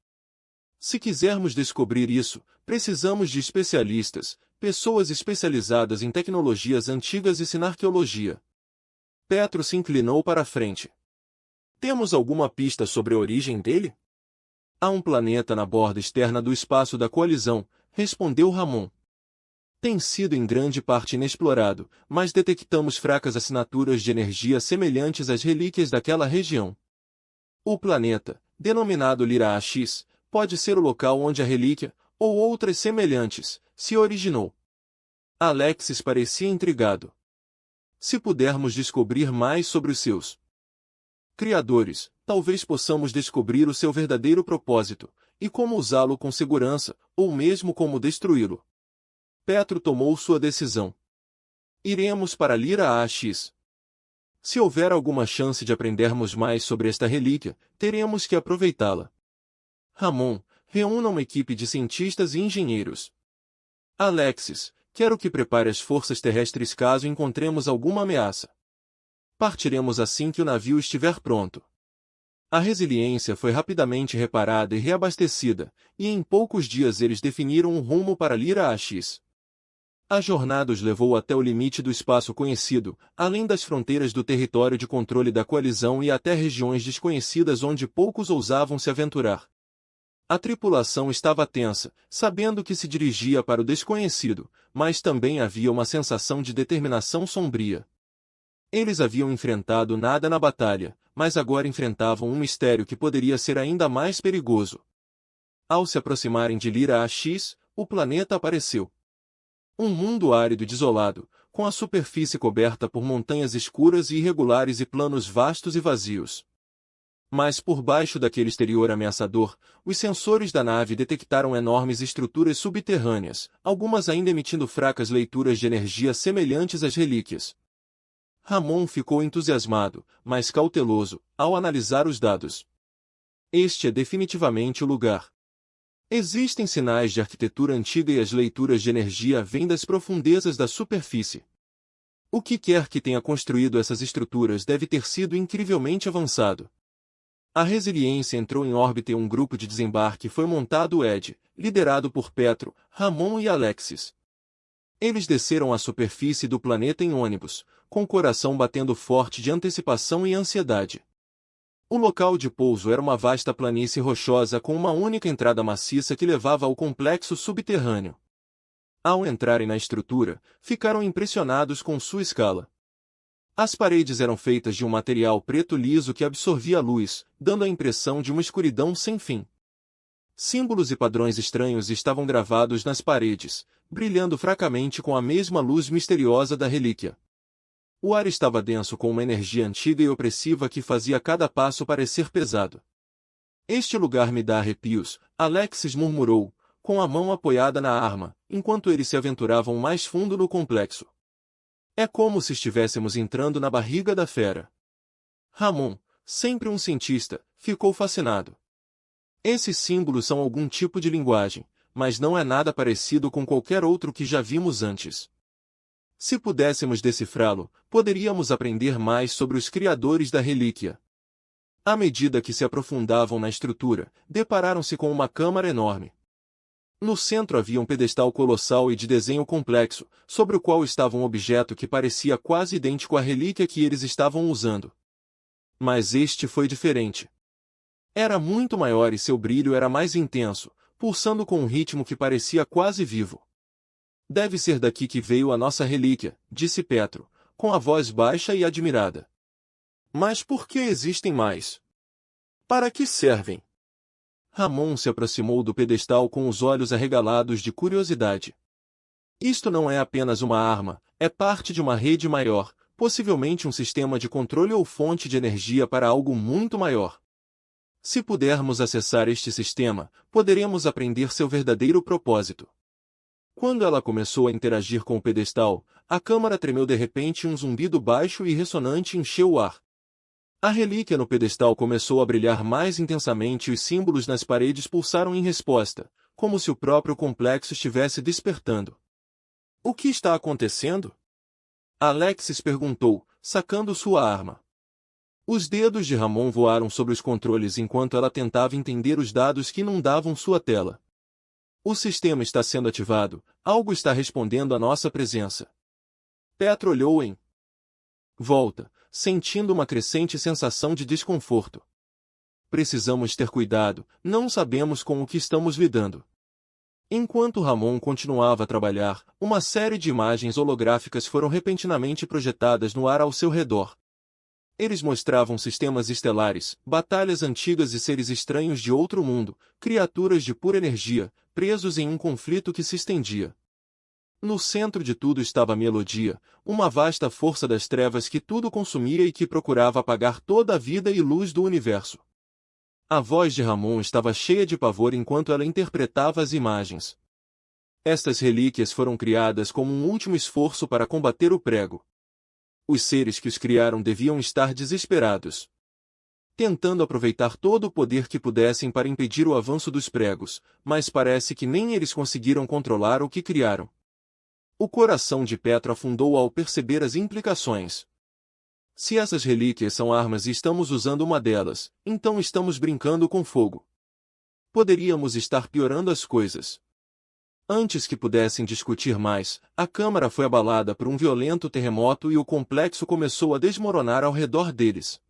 Se quisermos descobrir isso, precisamos de especialistas, pessoas especializadas em tecnologias antigas e sinarqueologia. Petro se inclinou para a frente. Temos alguma pista sobre a origem dele? Há um planeta na borda externa do espaço da coalizão, respondeu Ramon. Tem sido em grande parte inexplorado, mas detectamos fracas assinaturas de energia semelhantes às relíquias daquela região. O planeta, denominado Lyra X, pode ser o local onde a relíquia, ou outras semelhantes, se originou. Alexis parecia intrigado. Se pudermos descobrir mais sobre os seus criadores, talvez possamos descobrir o seu verdadeiro propósito, e como usá-lo com segurança, ou mesmo como destruí-lo. Petro tomou sua decisão. Iremos para Lyra AX. Se houver alguma chance de aprendermos mais sobre esta relíquia, teremos que aproveitá-la. Ramon, reúna uma equipe de cientistas e engenheiros. Alexis, quero que prepare as forças terrestres caso encontremos alguma ameaça. Partiremos assim que o navio estiver pronto. A resiliência foi rapidamente reparada e reabastecida, e em poucos dias eles definiram um rumo para Lyra AX. A jornada os levou até o limite do espaço conhecido, além das fronteiras do território de controle da coalizão e até regiões desconhecidas onde poucos ousavam se aventurar. A tripulação estava tensa, sabendo que se dirigia para o desconhecido, mas também havia uma sensação de determinação sombria. Eles haviam enfrentado nada na batalha, mas agora enfrentavam um mistério que poderia ser ainda mais perigoso. Ao se aproximarem de Lyra AX, o planeta apareceu. Um mundo árido e desolado, com a superfície coberta por montanhas escuras e irregulares e planos vastos e vazios. Mas por baixo daquele exterior ameaçador, os sensores da nave detectaram enormes estruturas subterrâneas, algumas ainda emitindo fracas leituras de energia semelhantes às relíquias. Ramon ficou entusiasmado, mas cauteloso, ao analisar os dados. Este é definitivamente o lugar. Existem sinais de arquitetura antiga e as leituras de energia vêm das profundezas da superfície. O que quer que tenha construído essas estruturas deve ter sido incrivelmente avançado. A resiliência entrou em órbita e um grupo de desembarque foi montado liderado por Petro, Ramon e Alexis. Eles desceram à superfície do planeta em ônibus, com o coração batendo forte de antecipação e ansiedade. O local de pouso era uma vasta planície rochosa com uma única entrada maciça que levava ao complexo subterrâneo. Ao entrarem na estrutura, ficaram impressionados com sua escala. As paredes eram feitas de um material preto liso que absorvia a luz, dando a impressão de uma escuridão sem fim. Símbolos e padrões estranhos estavam gravados nas paredes, brilhando fracamente com a mesma luz misteriosa da relíquia. O ar estava denso com uma energia antiga e opressiva que fazia cada passo parecer pesado. Este lugar me dá arrepios, Alexis murmurou, com a mão apoiada na arma, enquanto eles se aventuravam mais fundo no complexo. É como se estivéssemos entrando na barriga da fera. Ramon, sempre um cientista, ficou fascinado. Esses símbolos são algum tipo de linguagem, mas não é nada parecido com qualquer outro que já vimos antes. Se pudéssemos decifrá-lo, poderíamos aprender mais sobre os criadores da relíquia. À medida que se aprofundavam na estrutura, depararam-se com uma câmara enorme. No centro havia um pedestal colossal e de desenho complexo, sobre o qual estava um objeto que parecia quase idêntico à relíquia que eles estavam usando. Mas este foi diferente. Era muito maior e seu brilho era mais intenso, pulsando com um ritmo que parecia quase vivo. Deve ser daqui que veio a nossa relíquia, disse Petro, com a voz baixa e admirada. Mas por que existem mais? Para que servem? Ramon se aproximou do pedestal com os olhos arregalados de curiosidade. Isto não é apenas uma arma, é parte de uma rede maior, possivelmente um sistema de controle ou fonte de energia para algo muito maior. Se pudermos acessar este sistema, poderemos aprender seu verdadeiro propósito. Quando ela começou a interagir com o pedestal, a câmara tremeu de repente e um zumbido baixo e ressonante encheu o ar. A relíquia no pedestal começou a brilhar mais intensamente e os símbolos nas paredes pulsaram em resposta, como se o próprio complexo estivesse despertando. O que está acontecendo? Alexis perguntou, sacando sua arma. Os dedos de Ramon voaram sobre os controles enquanto ela tentava entender os dados que inundavam sua tela. O sistema está sendo ativado, algo está respondendo à nossa presença. Petro olhou em volta, sentindo uma crescente sensação de desconforto. Precisamos ter cuidado, não sabemos com o que estamos lidando. Enquanto Ramon continuava a trabalhar, uma série de imagens holográficas foram repentinamente projetadas no ar ao seu redor. Eles mostravam sistemas estelares, batalhas antigas e seres estranhos de outro mundo, criaturas de pura energia, presos em um conflito que se estendia. No centro de tudo estava a melodia, uma vasta força das trevas que tudo consumia e que procurava apagar toda a vida e luz do universo. A voz de Ramon estava cheia de pavor enquanto ela interpretava as imagens. Estas relíquias foram criadas como um último esforço para combater o prego. Os seres que os criaram deviam estar desesperados, tentando aproveitar todo o poder que pudessem para impedir o avanço dos pregos, mas parece que nem eles conseguiram controlar o que criaram. O coração de Petro afundou ao perceber as implicações. Se essas relíquias são armas e estamos usando uma delas, então estamos brincando com fogo. Poderíamos estar piorando as coisas. Antes que pudessem discutir mais, a câmara foi abalada por um violento terremoto e o complexo começou a desmoronar ao redor deles.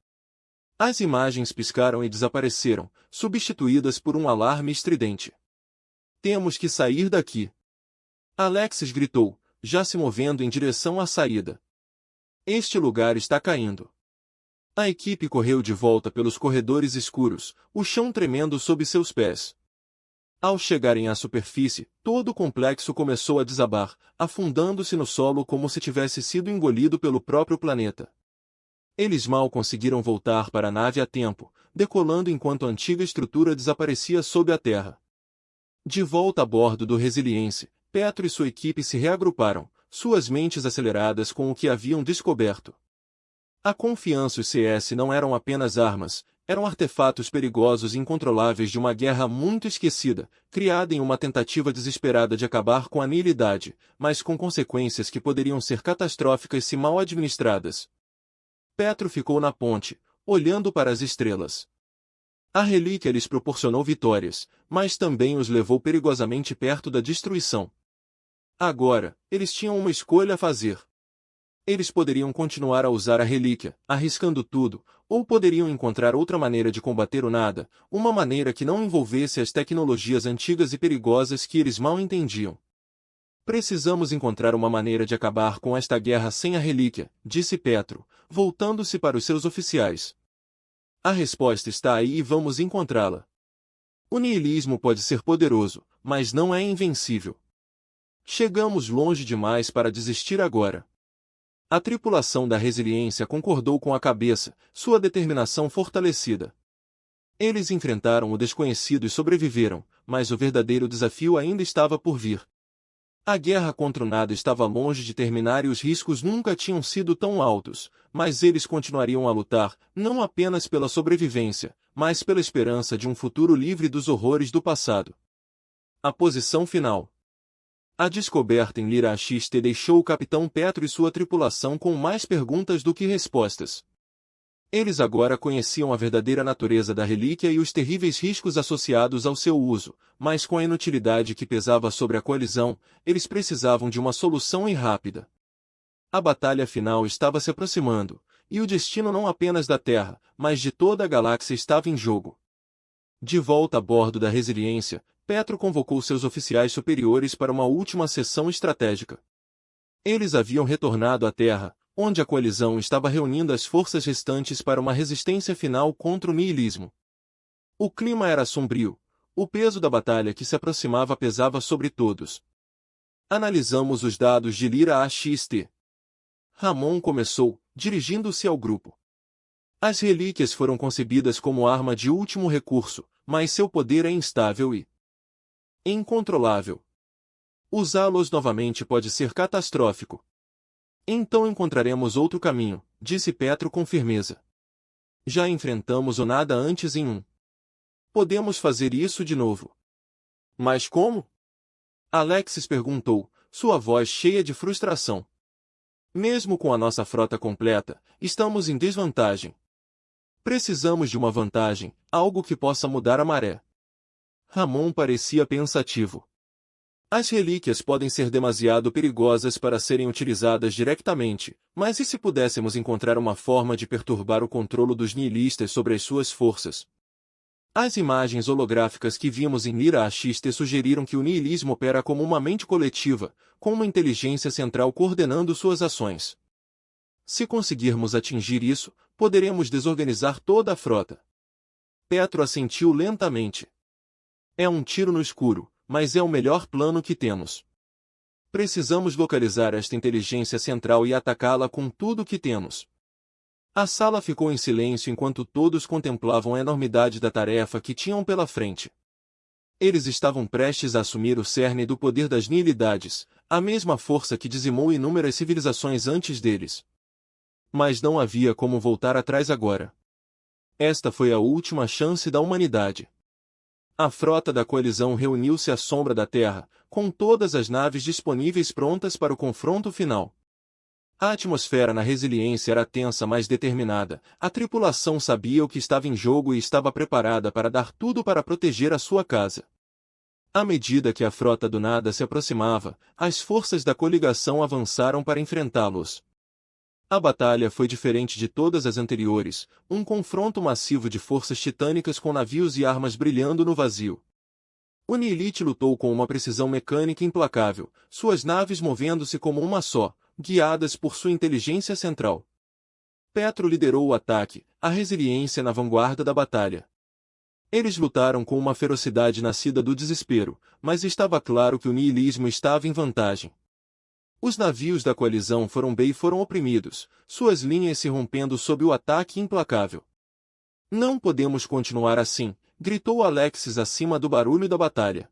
As imagens piscaram e desapareceram, substituídas por um alarme estridente. Temos que sair daqui. Alexis gritou, já se movendo em direção à saída. Este lugar está caindo. A equipe correu de volta pelos corredores escuros, o chão tremendo sob seus pés. Ao chegarem à superfície, todo o complexo começou a desabar, afundando-se no solo como se tivesse sido engolido pelo próprio planeta. Eles mal conseguiram voltar para a nave a tempo, decolando enquanto a antiga estrutura desaparecia sob a terra. De volta a bordo do Resiliência, Petro e sua equipe se reagruparam, suas mentes aceleradas com o que haviam descoberto. A confiança e o CS não eram apenas armas, eram artefatos perigosos e incontroláveis de uma guerra muito esquecida, criada em uma tentativa desesperada de acabar com a nihilidade, mas com consequências que poderiam ser catastróficas se mal administradas. Petro ficou na ponte, olhando para as estrelas. A relíquia lhes proporcionou vitórias, mas também os levou perigosamente perto da destruição. Agora, eles tinham uma escolha a fazer. Eles poderiam continuar a usar a relíquia, arriscando tudo, ou poderiam encontrar outra maneira de combater o nada, uma maneira que não envolvesse as tecnologias antigas e perigosas que eles mal entendiam. Precisamos encontrar uma maneira de acabar com esta guerra sem a relíquia, disse Petro, voltando-se para os seus oficiais. A resposta está aí e vamos encontrá-la. O niilismo pode ser poderoso, mas não é invencível. Chegamos longe demais para desistir agora. A tripulação da Resiliência concordou com a cabeça, sua determinação fortalecida. Eles enfrentaram o desconhecido e sobreviveram, mas o verdadeiro desafio ainda estava por vir. A guerra contra o nada estava longe de terminar e os riscos nunca tinham sido tão altos, mas eles continuariam a lutar, não apenas pela sobrevivência, mas pela esperança de um futuro livre dos horrores do passado. A posição final. A descoberta em Lira XT deixou o capitão Petro e sua tripulação com mais perguntas do que respostas. Eles agora conheciam a verdadeira natureza da relíquia e os terríveis riscos associados ao seu uso, mas com a inutilidade que pesava sobre a coalizão, eles precisavam de uma solução e rápida. A batalha final estava se aproximando, e o destino não apenas da Terra, mas de toda a galáxia estava em jogo. De volta a bordo da Resiliência, Petro convocou seus oficiais superiores para uma última sessão estratégica. Eles haviam retornado à Terra, onde a coalizão estava reunindo as forças restantes para uma resistência final contra o niilismo. O clima era sombrio, o peso da batalha que se aproximava pesava sobre todos. Analisamos os dados de Lira AXT. Ramon começou, dirigindo-se ao grupo. As relíquias foram concebidas como arma de último recurso, mas seu poder é instável e incontrolável. Usá-los novamente pode ser catastrófico. Então encontraremos outro caminho, disse Petro com firmeza. Já enfrentamos o nada antes em um. Podemos fazer isso de novo. Mas como? Alexis perguntou, sua voz cheia de frustração. Mesmo com a nossa frota completa, estamos em desvantagem. Precisamos de uma vantagem, algo que possa mudar a maré. Ramon parecia pensativo. As relíquias podem ser demasiado perigosas para serem utilizadas diretamente, mas e se pudéssemos encontrar uma forma de perturbar o controle dos nihilistas sobre as suas forças? As imagens holográficas que vimos em Lira AXT sugeriram que o nihilismo opera como uma mente coletiva, com uma inteligência central coordenando suas ações. Se conseguirmos atingir isso, poderemos desorganizar toda a frota. Petro assentiu lentamente. É um tiro no escuro, mas é o melhor plano que temos. Precisamos localizar esta inteligência central e atacá-la com tudo o que temos. A sala ficou em silêncio enquanto todos contemplavam a enormidade da tarefa que tinham pela frente. Eles estavam prestes a assumir o cerne do poder das nihilidades, a mesma força que dizimou inúmeras civilizações antes deles. Mas não havia como voltar atrás agora. Esta foi a última chance da humanidade. A frota da coalizão reuniu-se à sombra da Terra, com todas as naves disponíveis prontas para o confronto final. A atmosfera na Resiliência era tensa mas determinada, a tripulação sabia o que estava em jogo e estava preparada para dar tudo para proteger a sua casa. À medida que a frota do nada se aproximava, as forças da coligação avançaram para enfrentá-los. A batalha foi diferente de todas as anteriores, um confronto massivo de forças titânicas com navios e armas brilhando no vazio. O Nihilite lutou com uma precisão mecânica implacável, suas naves movendo-se como uma só, guiadas por sua inteligência central. Petro liderou o ataque, a Resiliência na vanguarda da batalha. Eles lutaram com uma ferocidade nascida do desespero, mas estava claro que o nihilismo estava em vantagem. Os navios da coalizão foram oprimidos, suas linhas se rompendo sob o ataque implacável. Não podemos continuar assim, gritou Alexis acima do barulho da batalha.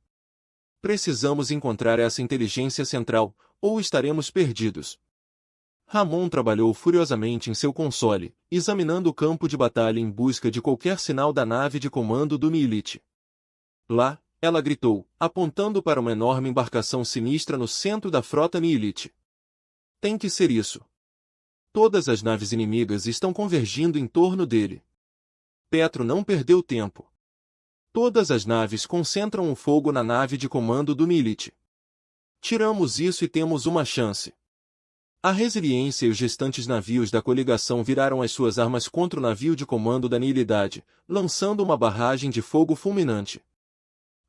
Precisamos encontrar essa inteligência central, ou estaremos perdidos. Ramon trabalhou furiosamente em seu console, examinando o campo de batalha em busca de qualquer sinal da nave de comando do Nihilite. Lá, ela gritou, apontando para uma enorme embarcação sinistra no centro da frota Nihilite. Tem que ser isso. Todas as naves inimigas estão convergindo em torno dele. Petro não perdeu tempo. Todas as naves concentram o fogo na nave de comando do Nihilite. Tiramos isso e temos uma chance. A Resiliência e os restantes navios da coligação viraram as suas armas contra o navio de comando da Nihilidade, lançando uma barragem de fogo fulminante.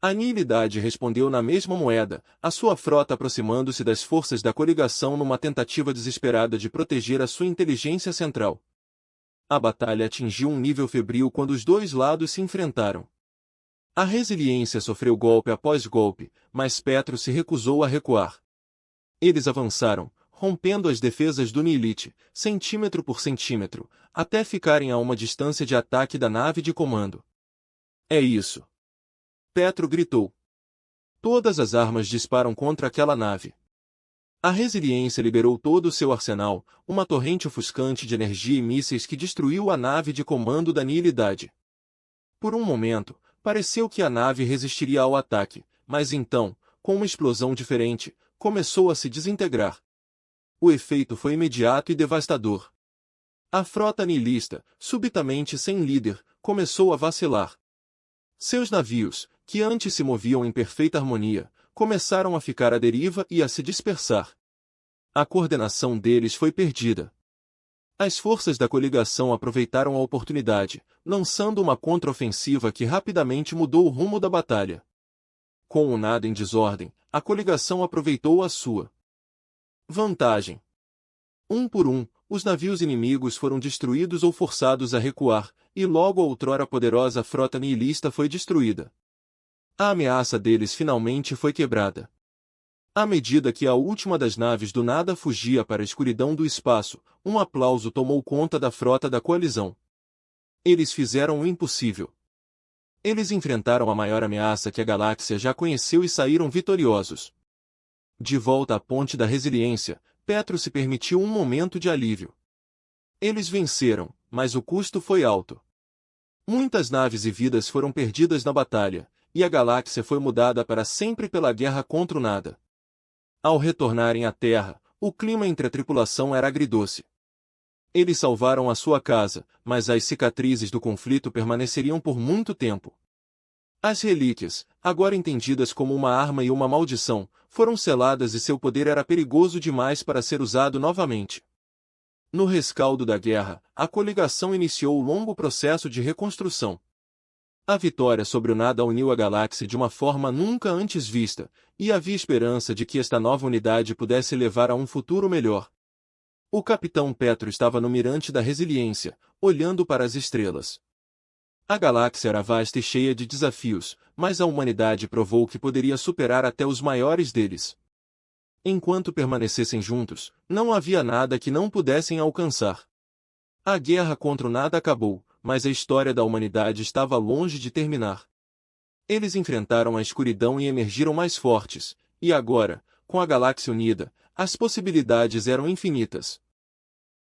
A Nihilidade respondeu na mesma moeda, a sua frota aproximando-se das forças da coligação numa tentativa desesperada de proteger a sua inteligência central. A batalha atingiu um nível febril quando os dois lados se enfrentaram. A Resiliência sofreu golpe após golpe, mas Petro se recusou a recuar. Eles avançaram, rompendo as defesas do Nihilite, centímetro por centímetro, até ficarem a uma distância de ataque da nave de comando. É isso. Petro gritou. Todas as armas disparam contra aquela nave. A Resiliência liberou todo o seu arsenal, uma torrente ofuscante de energia e mísseis que destruiu a nave de comando da Nihilidade. Por um momento, pareceu que a nave resistiria ao ataque, mas então, com uma explosão diferente, começou a se desintegrar. O efeito foi imediato e devastador. A frota nihilista, subitamente sem líder, começou a vacilar. Seus navios, que antes se moviam em perfeita harmonia, começaram a ficar à deriva e a se dispersar. A coordenação deles foi perdida. As forças da coligação aproveitaram a oportunidade, lançando uma contraofensiva que rapidamente mudou o rumo da batalha. Com o nada em desordem, a coligação aproveitou a sua vantagem. Um por um, os navios inimigos foram destruídos ou forçados a recuar, e logo a outrora poderosa frota nihilista foi destruída. A ameaça deles finalmente foi quebrada. À medida que a última das naves do nada fugia para a escuridão do espaço, um aplauso tomou conta da frota da coalizão. Eles fizeram o impossível. Eles enfrentaram a maior ameaça que a galáxia já conheceu e saíram vitoriosos. De volta à Ponte da Resiliência, Petro se permitiu um momento de alívio. Eles venceram, mas o custo foi alto. Muitas naves e vidas foram perdidas na batalha, e a galáxia foi mudada para sempre pela guerra contra o nada. Ao retornarem à Terra, o clima entre a tripulação era agridoce. Eles salvaram a sua casa, mas as cicatrizes do conflito permaneceriam por muito tempo. As relíquias, agora entendidas como uma arma e uma maldição, foram seladas e seu poder era perigoso demais para ser usado novamente. No rescaldo da guerra, a coligação iniciou o longo processo de reconstrução. A vitória sobre o nada uniu a galáxia de uma forma nunca antes vista, e havia esperança de que esta nova unidade pudesse levar a um futuro melhor. O capitão Petro estava no mirante da Resiliência, olhando para as estrelas. A galáxia era vasta e cheia de desafios, mas a humanidade provou que poderia superar até os maiores deles. Enquanto permanecessem juntos, não havia nada que não pudessem alcançar. A guerra contra o nada acabou, mas a história da humanidade estava longe de terminar. Eles enfrentaram a escuridão e emergiram mais fortes, e agora, com a galáxia unida, as possibilidades eram infinitas.